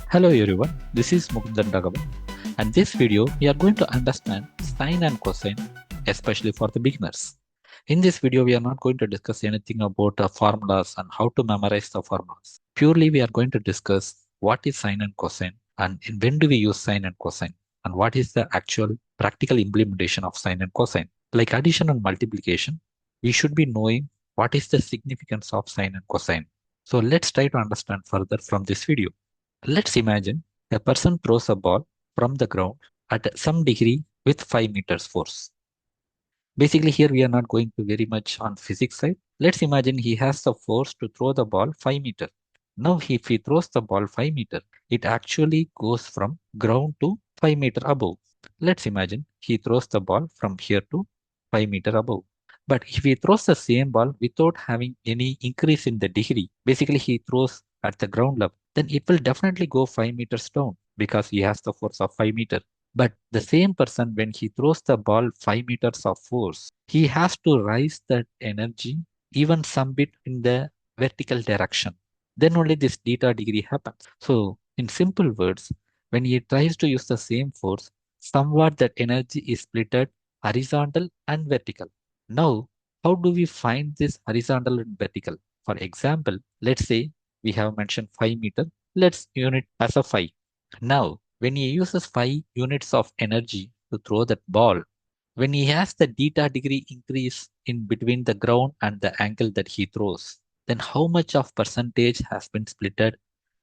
Hello everyone, this is Mukundan Raghavan, and this video we are going to understand sine and cosine, especially for the beginners. In this video, we are not going to discuss anything about formulas and how to memorize the formulas. Purely, we are going to discuss what is sine and cosine and when do we use sine and cosine and what is the actual practical implementation of sine and cosine. Like addition and multiplication, we should be knowing what is the significance of sine and cosine. So let's try to understand further from this video. Let's imagine a person throws a ball from the ground at some degree with 5 meters force. Basically, here we are not going to very much on physics side. Let's imagine he has the force to throw the ball 5 meter. Now, if he throws the ball 5 meter, it actually goes from ground to 5 meter above. Let's imagine he throws the ball from here to 5 meter above. But if he throws the same ball without having any increase in the degree, basically he throws at the ground level, then it will definitely go 5 meters down because he has the force of 5 meter. But the same person, when he throws the ball 5 meters of force, he has to raise that energy even some bit in the vertical direction. Then only this theta degree happens. So, in simple words, when he tries to use the same force, somewhat that energy is splitted horizontal and vertical. Now, how do we find this horizontal and vertical? For example, let's say we have mentioned 5 meter. Let's unit as a 5. Now, when he uses 5 units of energy to throw that ball, when he has the theta degree increase in between the ground and the angle that he throws, then how much of percentage has been splitted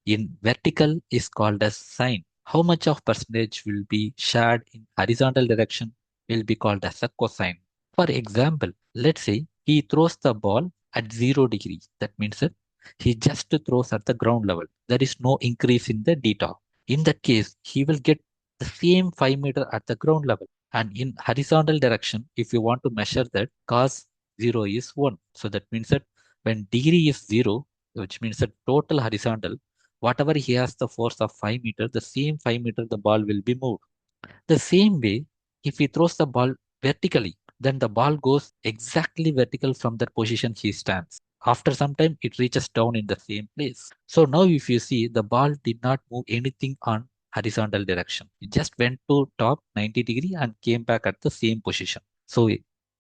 in vertical is called as sine. How much of percentage will be shared in horizontal direction will be called as a cosine. For example, let's say he throws the ball at 0 degree. That means that he just throws at the ground level. There is no increase in the theta. In that case, he will get the same 5 meter at the ground level. And in horizontal direction, if you want to measure that, cos 0 is 1. So that means that when degree is 0, which means that total horizontal, whatever he has the force of 5 meter, the same 5 meter the ball will be moved. The same way, if he throws the ball vertically, then the ball goes exactly vertical from the position he stands. After some time, it reaches down in the same place. So now if you see, the ball did not move anything on horizontal direction. It just went to top 90 degree and came back at the same position. So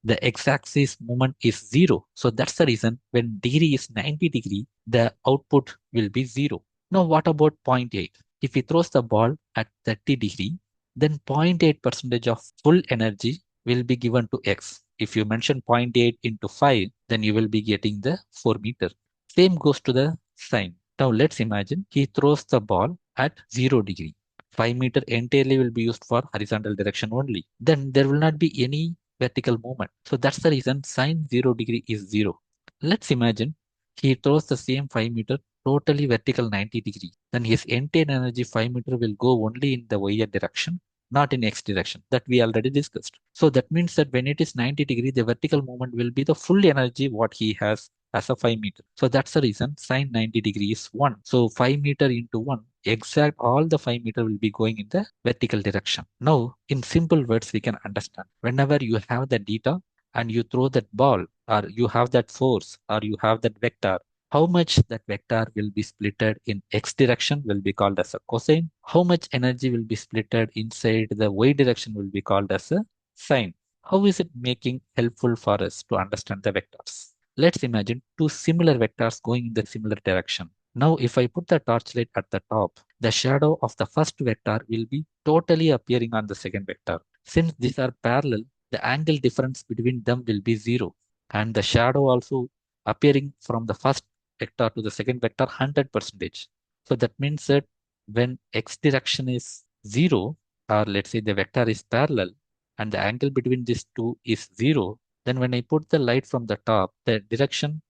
the x-axis movement is 0. So that's the reason when degree is 90 degree, the output will be 0. Now what about zero point 0.8? If he throws the ball at 30 degree, then 0.8 percentage of full energy will be given to x. If you mention 0.8 into 5, then you will be getting the 4 meter. Same goes to the sine. Now let's imagine he throws the ball at 0 degree. 5 meter entirely will be used for horizontal direction only. Then there will not be any vertical movement. So that's the reason sine 0 degree is 0. Let's imagine he throws the same 5 meter totally vertical 90 degree. Then his entire energy 5 meter will go only in the y direction, not in x direction, that we already discussed. So that means that when it is 90 degree, the vertical movement will be the full energy what he has as a 5 meter. So that's the reason sine 90 degree is 1. So 5 meter into 1, exact all the 5 meter will be going in the vertical direction. Now, in simple words, we can understand. Whenever you have the theta and you throw that ball, or you have that force, or you have that vector, how much that vector will be splitted in x direction will be called as a cosine. How much energy will be splitted inside the y direction will be called as a sine. How is it making helpful for us to understand the vectors? Let's imagine two similar vectors going in the similar direction. Now, if I put the torchlight at the top, the shadow of the first vector will be totally appearing on the second vector. Since these are parallel, the angle difference between them will be 0. And the shadow also appearing from the first vector to the second vector 100%. So that means that when x direction is 0, or let's say the vector is parallel, and the angle between these two is 0, then when I put the light from the top, the direction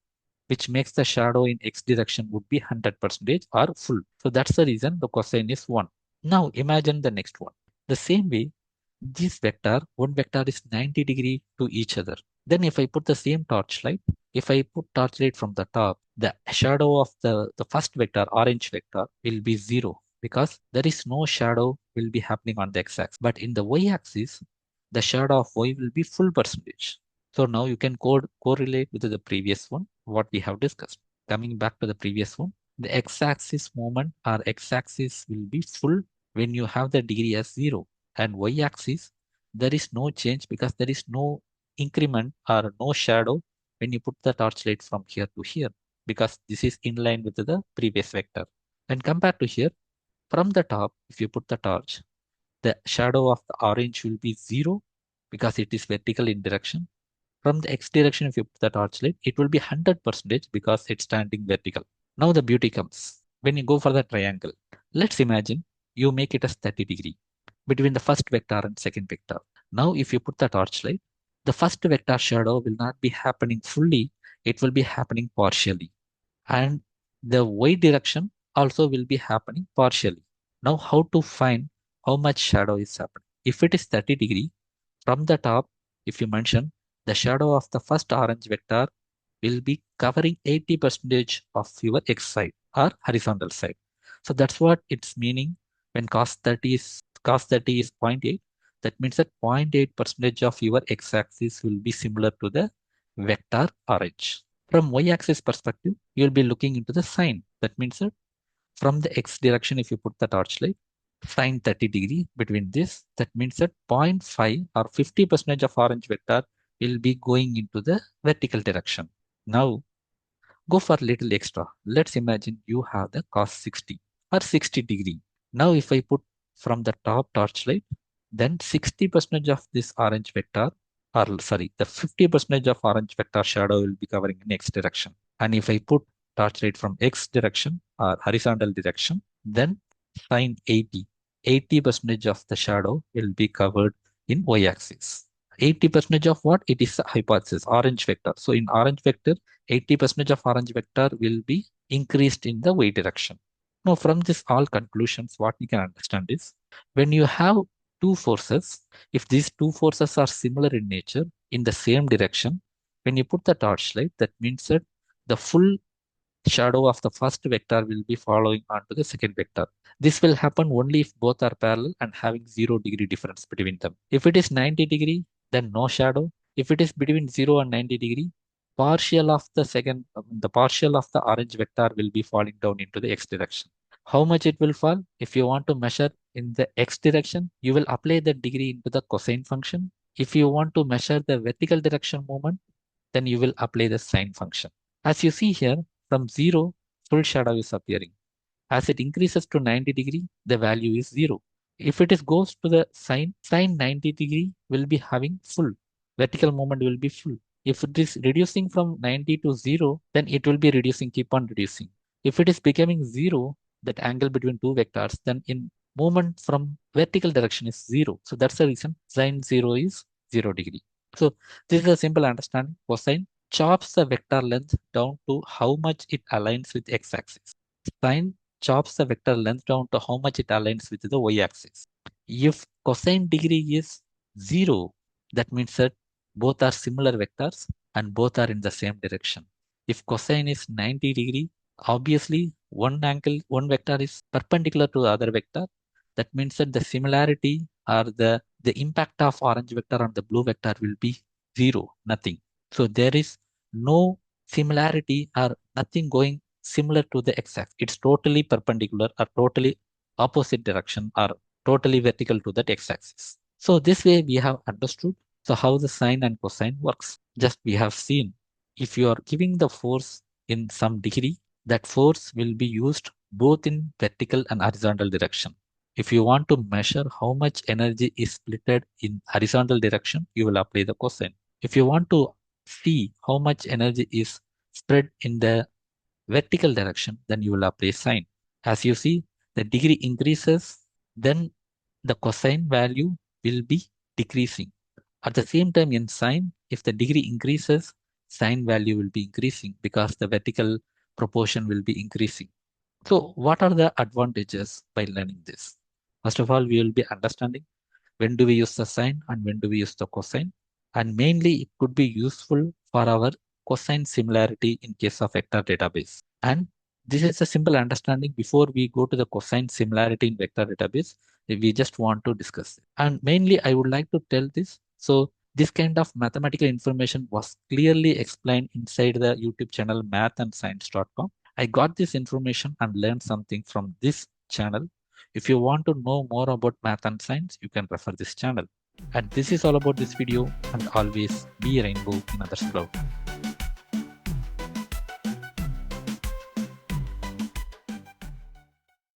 which makes the shadow in x direction would be 100% or full. So that's the reason the cosine is 1. Now imagine the next one. The same way, this vector, one vector is 90 degree to each other. Then if I put the same torchlight, if I put torchlight from the top, the shadow of the first vector, orange vector, will be 0 because there is no shadow will be happening on the x-axis. But in the y-axis, the shadow of y will be full percentage. So now you can correlate with the previous one, what we have discussed. Coming back to the previous one, The x-axis moment or x-axis will be full when you have the degree as 0. And y-axis, there is no change because there is no increment or no shadow when you put the torchlight from here to here, because this is in line with the previous vector. And compared to here, from the top, if you put the torch, the shadow of the orange will be 0 because it is vertical in direction. From the x direction, if you put the torchlight, it will be 100% because it's standing vertical. Now the beauty comes. When you go for the triangle, let's imagine you make it as 30° between the first vector and second vector. Now if you put the torchlight, the first vector shadow will not be happening fully, it will be happening partially. And the y direction also will be happening partially. Now how to find how much shadow is happening? If it is 30°, from the top, if you mention, the shadow of the first orange vector will be covering 80% of your x side or horizontal side. So that's what it's meaning when cos 30 is zero point 0.8. That means that 0.8% of your x-axis will be similar to the vector orange. From y-axis perspective, you'll be looking into the sine. That means that from the x direction, if you put the torchlight, sine 30° between this, that means that zero point 0.5 or 50% of orange vector will be going into the vertical direction. Now, go for little extra. Let's imagine you have the cos 60 or 60°. Now, if I put from the top torchlight, then 60% of this orange vector, or sorry, the 50% of orange vector shadow will be covering in x direction. And if I put torchlight from x direction or horizontal direction, then sine 80% of the shadow will be covered in y-axis. 80% of what? It is a hypothesis, orange vector. So in orange vector, 80% of orange vector will be increased in the y direction. Now, from this all conclusions, what we can understand is when you have two forces, if these two forces are similar in nature, in the same direction, when you put the torchlight, that means that the full shadow of the first vector will be following onto the second vector. This will happen only if both are parallel and having 0° difference between them. If it is 90°, then no shadow. If it is between 0 and 90°, the partial of the orange vector will be falling down into the x direction. How much it will fall? If you want to measure in the x direction, you will apply the degree into the cosine function. If you want to measure the vertical direction movement, then you will apply the sine function. As you see here, from 0, full shadow is appearing. As it increases to 90°, the value is 0. If it is goes to the sine 90° will be having full. Vertical movement will be full. If it is reducing from 90 to 0, then it will be reducing, keep on reducing. If it is becoming 0, that angle between two vectors, then in movement from vertical direction is 0. So that's the reason sine 0 is 0°. So this is a simple understanding. Cosine chops the vector length down to how much it aligns with x-axis. Sine chops the vector length down to how much it aligns with the y-axis. If cosine degree is 0, that means that both are similar vectors and both are in the same direction. If cosine is 90°, obviously one vector is perpendicular to the other vector. That means that the similarity or the impact of orange vector on the blue vector will be 0, nothing. So there is no similarity or nothing going similar to the x-axis. It's totally perpendicular or totally opposite direction or totally vertical to that x-axis. So this way we have understood so how the sine and cosine works. Just we have seen if you are giving the force in some degree, that force will be used both in vertical and horizontal direction. If you want to measure how much energy is splitted in horizontal direction, you will apply the cosine. If you want to see how much energy is spread in the vertical direction, then you will apply sine. As you see, the degree increases, then the cosine value will be decreasing. At the same time in sine, if the degree increases, sine value will be increasing because the vertical proportion will be increasing. So what are the advantages by learning this? First of all, we will be understanding when do we use the sine and when do we use the cosine. And mainly it could be useful for our cosine similarity in case of vector database. And this is a simple understanding. Before we go to the cosine similarity in vector database, we just want to discuss it. And mainly I would like to tell this. So this kind of mathematical information was clearly explained inside the YouTube channel math and science.com. I got this information and learned something from this channel. If you want to know more about math and science, you can refer this channel. And this is all about this video, and always be a rainbow in others' cloud.